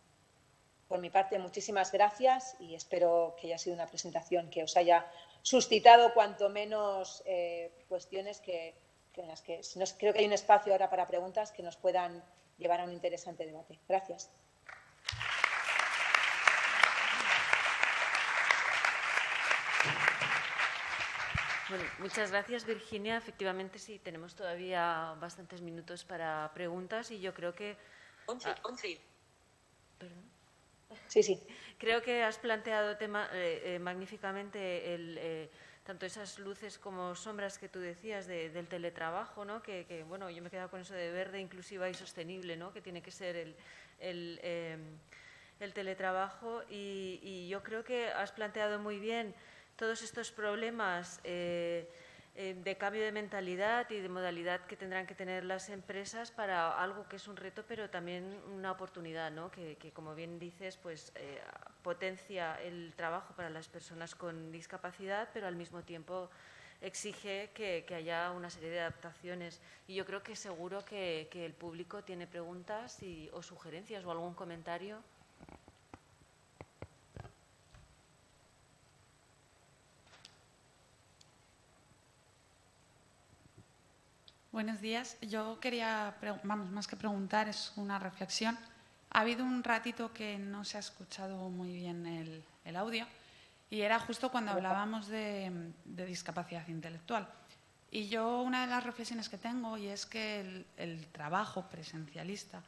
Por mi parte, muchísimas gracias y espero que haya sido una presentación que os haya suscitado cuanto menos cuestiones en las que creo que hay un espacio ahora para preguntas que nos puedan llevar a un interesante debate. Gracias. Bueno, muchas gracias, Virginia. Efectivamente, sí, tenemos todavía bastantes minutos para preguntas y yo creo que... Perdón. Sí. Creo que has planteado magníficamente tanto esas luces como sombras que tú decías del teletrabajo, ¿no? Que bueno, yo me he quedado con eso de verde, inclusiva y sostenible, ¿no? Que tiene que ser el teletrabajo, y yo creo que has planteado muy bien todos estos problemas de cambio de mentalidad y de modalidad que tendrán que tener las empresas para algo que es un reto, pero también una oportunidad, ¿no? Que como bien dices, pues potencia el trabajo para las personas con discapacidad, pero al mismo tiempo exige que haya una serie de adaptaciones. Y yo creo que seguro que el público tiene preguntas o sugerencias o algún comentario. Buenos días. Yo quería, más que preguntar, es una reflexión. Ha habido un ratito que no se ha escuchado muy bien el audio, y era justo cuando hablábamos de discapacidad intelectual. Y yo, una de las reflexiones que tengo, y es que el trabajo presencialista,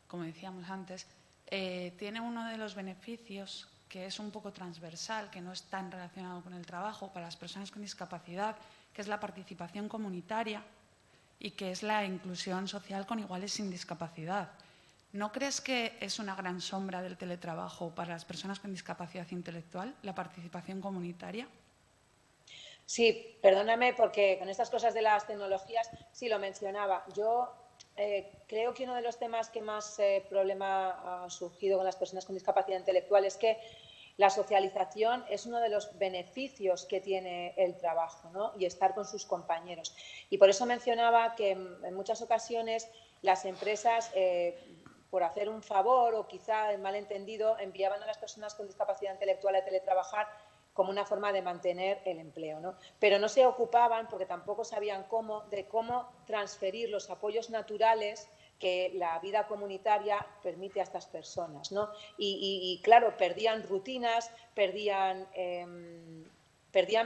como decíamos antes, tiene uno de los beneficios que es un poco transversal, que no está relacionado con el trabajo, para las personas con discapacidad, que es la participación comunitaria y que es la inclusión social con iguales sin discapacidad. ¿No crees que es una gran sombra del teletrabajo para las personas con discapacidad intelectual, la participación comunitaria? Sí, perdóname, porque con estas cosas de las tecnologías sí lo mencionaba. Yo creo que uno de los temas que más problema ha surgido con las personas con discapacidad intelectual es que la socialización es uno de los beneficios que tiene el trabajo, ¿no? Y estar con sus compañeros. Y por eso mencionaba que en muchas ocasiones las empresas por hacer un favor o quizá, en malentendido, enviaban a las personas con discapacidad intelectual a teletrabajar como una forma de mantener el empleo, ¿no? Pero no se ocupaban, porque tampoco sabían de cómo transferir los apoyos naturales que la vida comunitaria permite a estas personas, ¿no? Y claro, perdían rutinas, perdían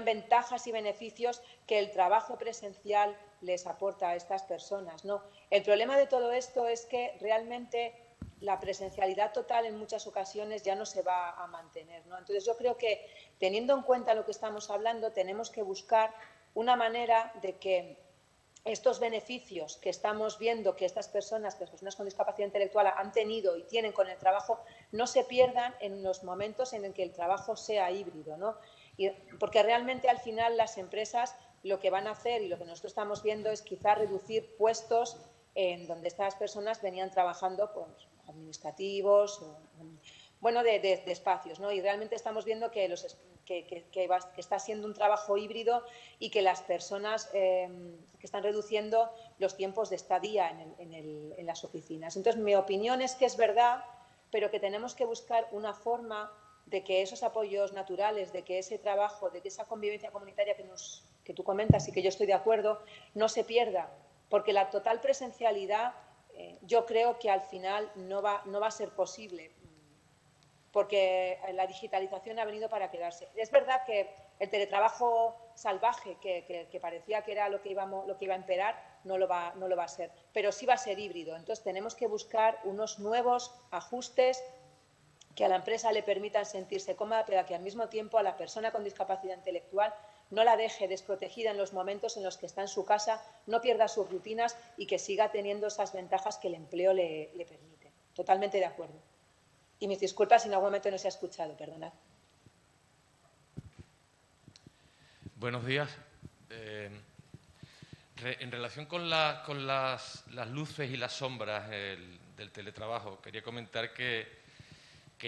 ventajas y beneficios que el trabajo presencial les aporta a estas personas, ¿no? El problema de todo esto es que realmente la presencialidad total en muchas ocasiones ya no se va a mantener, ¿no? Entonces yo creo que, teniendo en cuenta lo que estamos hablando, tenemos que buscar una manera de que estos beneficios que estamos viendo que las personas con discapacidad intelectual han tenido y tienen con el trabajo, no se pierdan en los momentos en el que el trabajo sea híbrido, ¿no? Porque realmente al final las empresas lo que van a hacer, y lo que nosotros estamos viendo, es quizá reducir puestos en donde estas personas venían trabajando, pues, administrativos, bueno, de espacios, ¿no? Y realmente estamos viendo que está siendo un trabajo híbrido y que las personas que están reduciendo los tiempos de estadía en las oficinas. Entonces, mi opinión es que es verdad, pero que tenemos que buscar una forma de que esos apoyos naturales, de que ese trabajo, de que esa convivencia comunitaria que tú comentas y que yo estoy de acuerdo, no se pierda, porque la total presencialidad yo creo que al final no va a ser posible, porque la digitalización ha venido para quedarse. Es verdad que el teletrabajo salvaje, que parecía que era lo que iba a imperar, no lo va a ser, pero sí va a ser híbrido. Entonces tenemos que buscar unos nuevos ajustes que a la empresa le permitan sentirse cómoda, pero que al mismo tiempo a la persona con discapacidad intelectual no la deje desprotegida en los momentos en los que está en su casa, no pierda sus rutinas y que siga teniendo esas ventajas que el empleo le permite. Totalmente de acuerdo. Y mis disculpas si en algún momento no se ha escuchado, perdonad. Buenos días. En relación con las luces y las sombras del teletrabajo, quería comentar que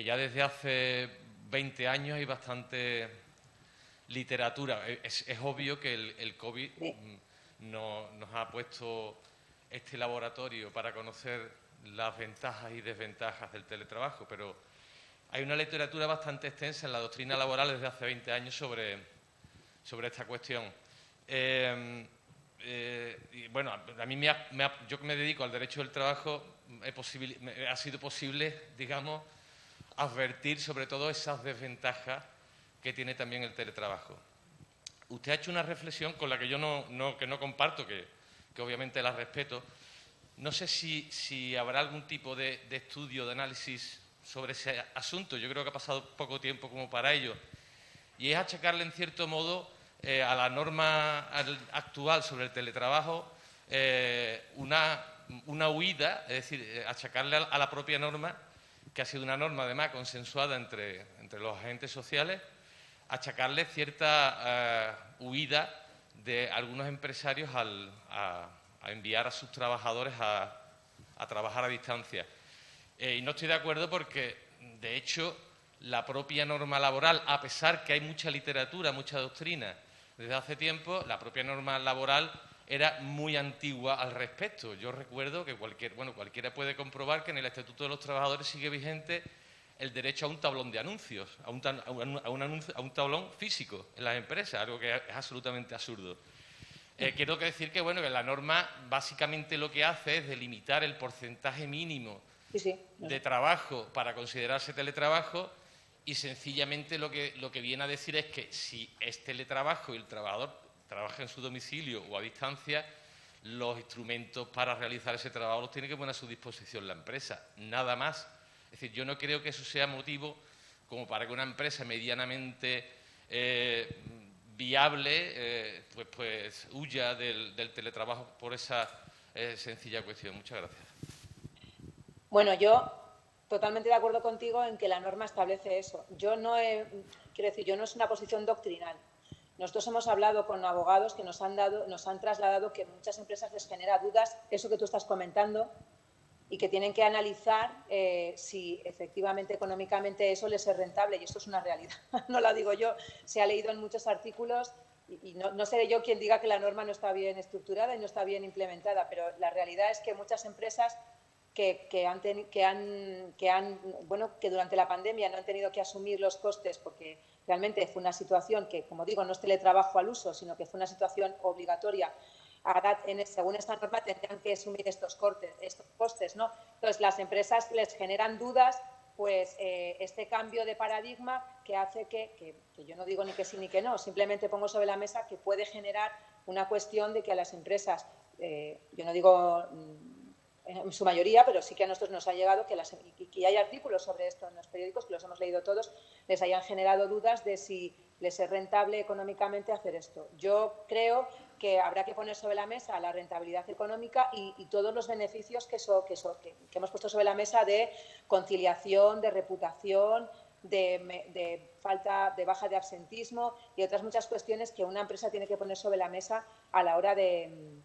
ya desde hace 20 años hay bastante literatura. Es obvio que el COVID nos ha puesto este laboratorio para conocer las ventajas y desventajas del teletrabajo, pero hay una literatura bastante extensa en la doctrina laboral desde hace 20 años sobre esta cuestión. Y bueno, a mí yo que me dedico al derecho del trabajo, ha sido posible, digamos, advertir sobre todo esas desventajas que tiene también el teletrabajo. Usted ha hecho una reflexión con la que yo no comparto, que obviamente la respeto. No sé si habrá algún tipo de estudio, de análisis sobre ese asunto. Yo creo que ha pasado poco tiempo como para ello. Y es achacarle, en cierto modo, a la norma actual sobre el teletrabajo una huida, es decir, achacarle a la propia norma, que ha sido una norma además consensuada entre los agentes sociales, achacarle cierta huida de algunos empresarios a enviar a sus trabajadores a trabajar a distancia. Y no estoy de acuerdo porque, de hecho, la propia norma laboral, a pesar que hay mucha literatura, mucha doctrina, desde hace tiempo, la propia norma laboral era muy antigua al respecto. Yo recuerdo que cualquiera puede comprobar que en el Estatuto de los Trabajadores sigue vigente el derecho a un tablón de anuncios, a un tablón físico en las empresas, algo que es absolutamente absurdo. Quiero decir que la norma básicamente lo que hace es delimitar el porcentaje mínimo de trabajo para considerarse teletrabajo, y sencillamente lo que viene a decir es que si es teletrabajo y el trabajador trabaja en su domicilio o a distancia, los instrumentos para realizar ese trabajo los tiene que poner a su disposición la empresa, nada más. Es decir, yo no creo que eso sea motivo como para que una empresa medianamente viable pues huya del teletrabajo por esa sencilla cuestión. Muchas gracias. Bueno, yo totalmente de acuerdo contigo en que la norma establece eso. Yo no es una posición doctrinal. Nosotros hemos hablado con abogados que nos han trasladado que muchas empresas les genera dudas, eso que tú estás comentando, y que tienen que analizar si efectivamente económicamente eso les es rentable, y esto es una realidad. No la digo yo, se ha leído en muchos artículos y no seré yo quien diga que la norma no está bien estructurada y no está bien implementada, pero la realidad es que muchas empresas que durante la pandemia no han tenido que asumir los costes porque realmente fue una situación que, como digo, no es teletrabajo al uso, sino que fue una situación obligatoria. Ahora, según esta norma, tendrían que asumir estos costes, ¿no? Entonces, las empresas les generan dudas, pues este cambio de paradigma que hace que yo no digo ni que sí ni que no, simplemente pongo sobre la mesa que puede generar una cuestión de que a las empresas, yo no digo en su mayoría, pero sí que a nosotros nos ha llegado que hay artículos sobre esto en los periódicos, que los hemos leído todos, les hayan generado dudas de si les es rentable económicamente hacer esto. Yo creo que habrá que poner sobre la mesa la rentabilidad económica y todos los beneficios que hemos puesto sobre la mesa de conciliación, de reputación, de falta de baja de absentismo y otras muchas cuestiones que una empresa tiene que poner sobre la mesa a la hora de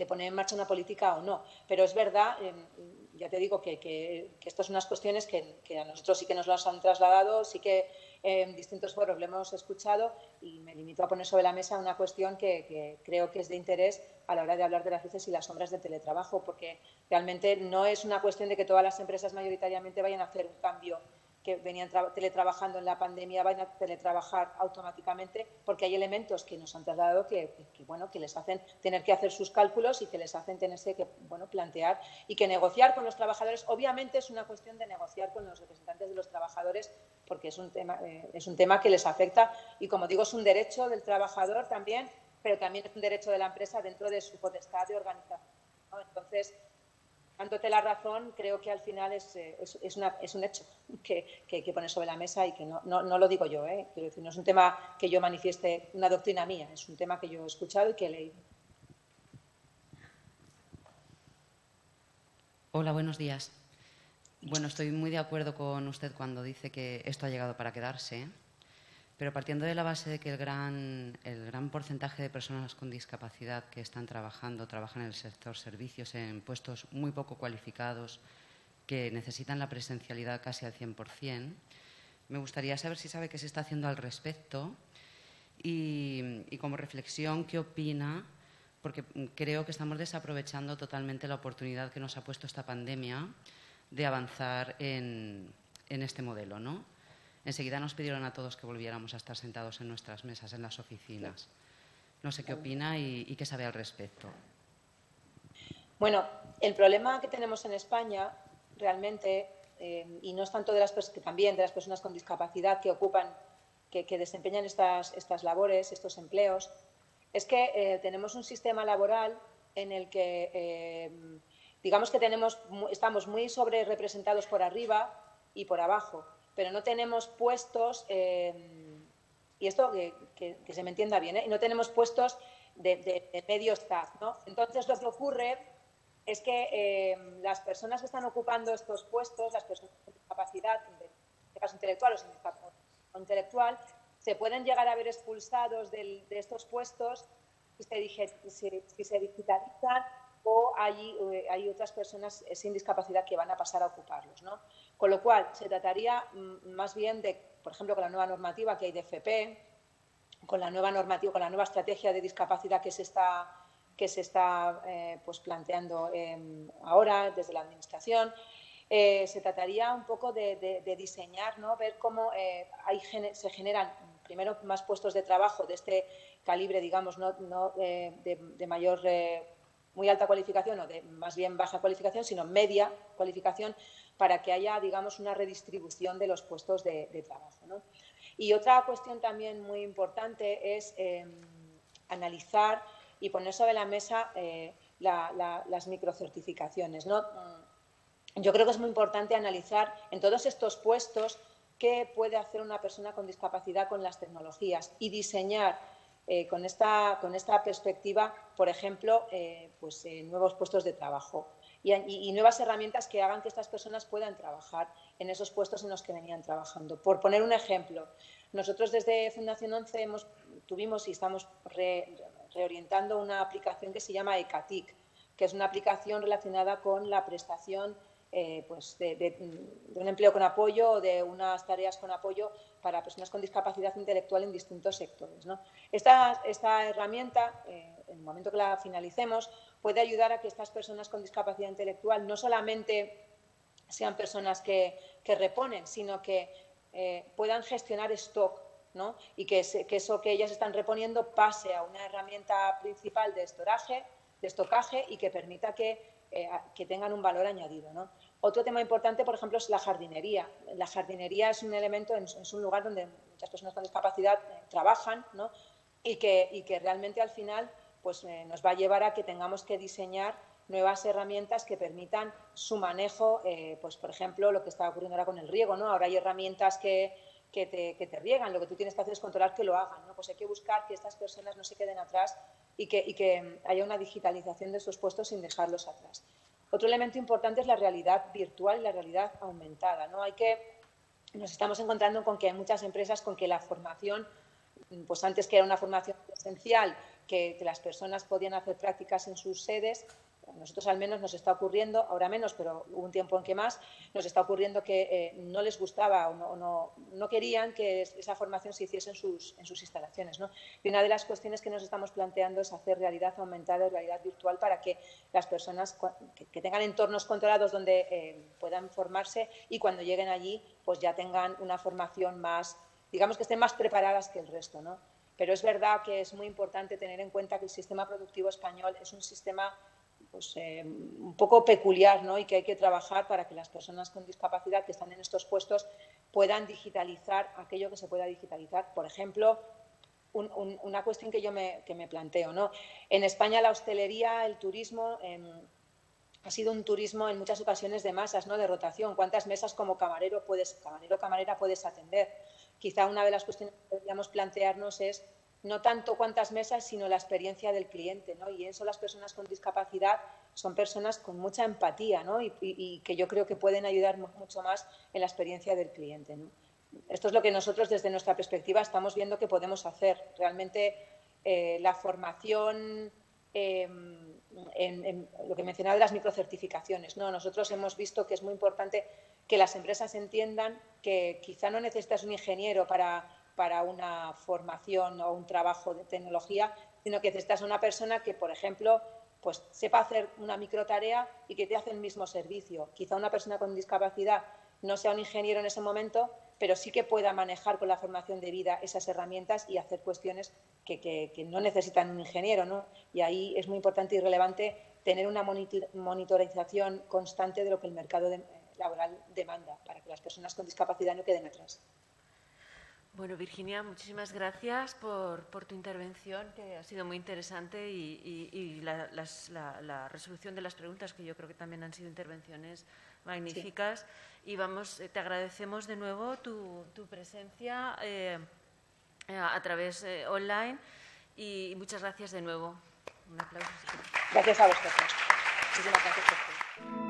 poner en marcha una política o no. Pero es verdad, ya te digo que estas son unas cuestiones que a nosotros sí que nos las han trasladado, sí que en distintos foros lo hemos escuchado y me limito a poner sobre la mesa una cuestión que creo que es de interés a la hora de hablar de las luces y las sombras del teletrabajo, porque realmente no es una cuestión de que todas las empresas mayoritariamente vayan a hacer un cambio que venían teletrabajando en la pandemia vayan a teletrabajar automáticamente, porque hay elementos que nos han trasladado que les hacen tener que hacer sus cálculos y que les hacen tenerse que plantear y que negociar con los trabajadores. Obviamente es una cuestión de negociar con los representantes de los trabajadores porque es un tema que les afecta y, como digo, es un derecho del trabajador también, pero también es un derecho de la empresa dentro de su potestad de organización, ¿no? Entonces, dándote la razón, creo que al final es un hecho que hay que poner sobre la mesa y que no lo digo yo, quiero decir, no es un tema que yo manifieste, una doctrina mía, es un tema que yo he escuchado y que he leído. Hola, buenos días. Bueno, estoy muy de acuerdo con usted cuando dice que esto ha llegado para quedarse, pero partiendo de la base de que el gran porcentaje de personas con discapacidad que están trabajan en el sector servicios en puestos muy poco cualificados que necesitan la presencialidad casi al 100%, me gustaría saber si sabe qué se está haciendo al respecto y como reflexión, ¿qué opina? Porque creo que estamos desaprovechando totalmente la oportunidad que nos ha puesto esta pandemia de avanzar en este modelo, ¿no? Enseguida nos pidieron a todos que volviéramos a estar sentados en nuestras mesas, en las oficinas. No sé qué opina y qué sabe al respecto. Bueno, el problema que tenemos en España realmente, y no es tanto de las personas, que también de las personas con discapacidad que ocupan, que desempeñan estas labores, estos empleos, es que tenemos un sistema laboral en el que, digamos que estamos muy sobre representados por arriba y por abajo, pero no tenemos puestos, y esto que se me entienda bien, y no tenemos puestos de medio staff, ¿no? Entonces, lo que ocurre es que las personas que están ocupando estos puestos, las personas con discapacidad, en este caso intelectual o sin discapacidad intelectual, se pueden llegar a ver expulsados de estos puestos si se digitalizan o hay otras personas sin discapacidad que van a pasar a ocuparlos, ¿no? Con lo cual, se trataría más bien de, por ejemplo, con la nueva normativa que hay de FP, con la nueva normativa, con la nueva estrategia de discapacidad que se está pues planteando ahora desde la Administración, se trataría un poco de diseñar, ¿no? Ver cómo se generan primero más puestos de trabajo de este calibre, digamos, no de mayor muy alta cualificación o de más bien baja cualificación, sino media cualificación, para que haya, digamos, una redistribución de los puestos de trabajo, ¿no? Y otra cuestión también muy importante es analizar y poner sobre la mesa las microcertificaciones, ¿no? Yo creo que es muy importante analizar en todos estos puestos qué puede hacer una persona con discapacidad con las tecnologías y diseñar con esta perspectiva, por ejemplo, nuevos puestos de trabajo y nuevas herramientas que hagan que estas personas puedan trabajar en esos puestos en los que venían trabajando. Por poner un ejemplo, nosotros desde Fundación 11 tuvimos y estamos reorientando una aplicación que se llama ECATIC, que es una aplicación relacionada con la prestación de un empleo con apoyo o de unas tareas con apoyo para personas con discapacidad intelectual en distintos sectores, ¿no? Esta herramienta el momento que la finalicemos, puede ayudar a que estas personas con discapacidad intelectual no solamente sean personas que reponen, sino que puedan gestionar stock, ¿no? Y que eso que ellas están reponiendo pase a una herramienta principal de estocaje y que permita que tengan un valor añadido, ¿no? Otro tema importante, por ejemplo, es la jardinería. La jardinería es un elemento, es un lugar donde muchas personas con discapacidad trabajan, ¿no? y que realmente al final pues, nos va a llevar a que tengamos que diseñar nuevas herramientas que permitan su manejo, pues por ejemplo, lo que está ocurriendo ahora con el riego, ¿no? Ahora hay herramientas que te riegan, lo que tú tienes que hacer es controlar que lo hagan, ¿no? Pues hay que buscar que estas personas no se queden atrás y que haya una digitalización de sus puestos sin dejarlos atrás. Otro elemento importante es la realidad virtual y la realidad aumentada, ¿no? Nos estamos encontrando con que hay muchas empresas con que la formación, pues antes que era una formación esencial, que las personas podían hacer prácticas en sus sedes, a nosotros al menos nos está ocurriendo, ahora menos, pero hubo un tiempo en que más, nos está ocurriendo que no les gustaba o no querían que esa formación se hiciese en sus instalaciones, ¿no? Y una de las cuestiones que nos estamos planteando es hacer realidad aumentada y realidad virtual para que las personas que tengan entornos controlados donde puedan formarse y cuando lleguen allí pues ya tengan una formación más, digamos que estén más preparadas que el resto, ¿no? Pero es verdad que es muy importante tener en cuenta que el sistema productivo español es un sistema pues, un poco peculiar, ¿no? Y que hay que trabajar para que las personas con discapacidad que están en estos puestos puedan digitalizar aquello que se pueda digitalizar. Por ejemplo, una cuestión que me planteo, ¿no? En España la hostelería, el turismo ha sido un turismo en muchas ocasiones de masas, ¿no? De rotación. ¿Cuántas mesas como camarero o camarera puedes atender? Quizá una de las cuestiones que deberíamos plantearnos es no tanto cuántas mesas, sino la experiencia del cliente, ¿no? Y eso las personas con discapacidad son personas con mucha empatía, ¿no? Y que yo creo que pueden ayudar mucho más en la experiencia del cliente, ¿no? Esto es lo que nosotros desde nuestra perspectiva estamos viendo que podemos hacer. Realmente la formación en lo que mencionaba de las microcertificaciones, ¿no? Nosotros hemos visto que es muy importante que las empresas entiendan que quizá no necesitas un ingeniero para una formación o un trabajo de tecnología, sino que necesitas una persona que, por ejemplo, pues sepa hacer una microtarea y que te hace el mismo servicio. Quizá una persona con discapacidad no sea un ingeniero en ese momento, pero sí que pueda manejar con la formación de vida esas herramientas y hacer cuestiones que no necesitan un ingeniero, ¿no? Y ahí es muy importante y relevante tener una monitorización constante de lo que el mercado laboral demanda para que las personas con discapacidad no queden atrás. Bueno, Virginia, muchísimas gracias por tu intervención, que ha sido muy interesante, y la resolución de las preguntas, que yo creo que también han sido intervenciones magníficas. Sí. Y te agradecemos de nuevo tu presencia a través online, y muchas gracias de nuevo. Un aplauso. Gracias a vosotros. Muchísimas gracias por todo.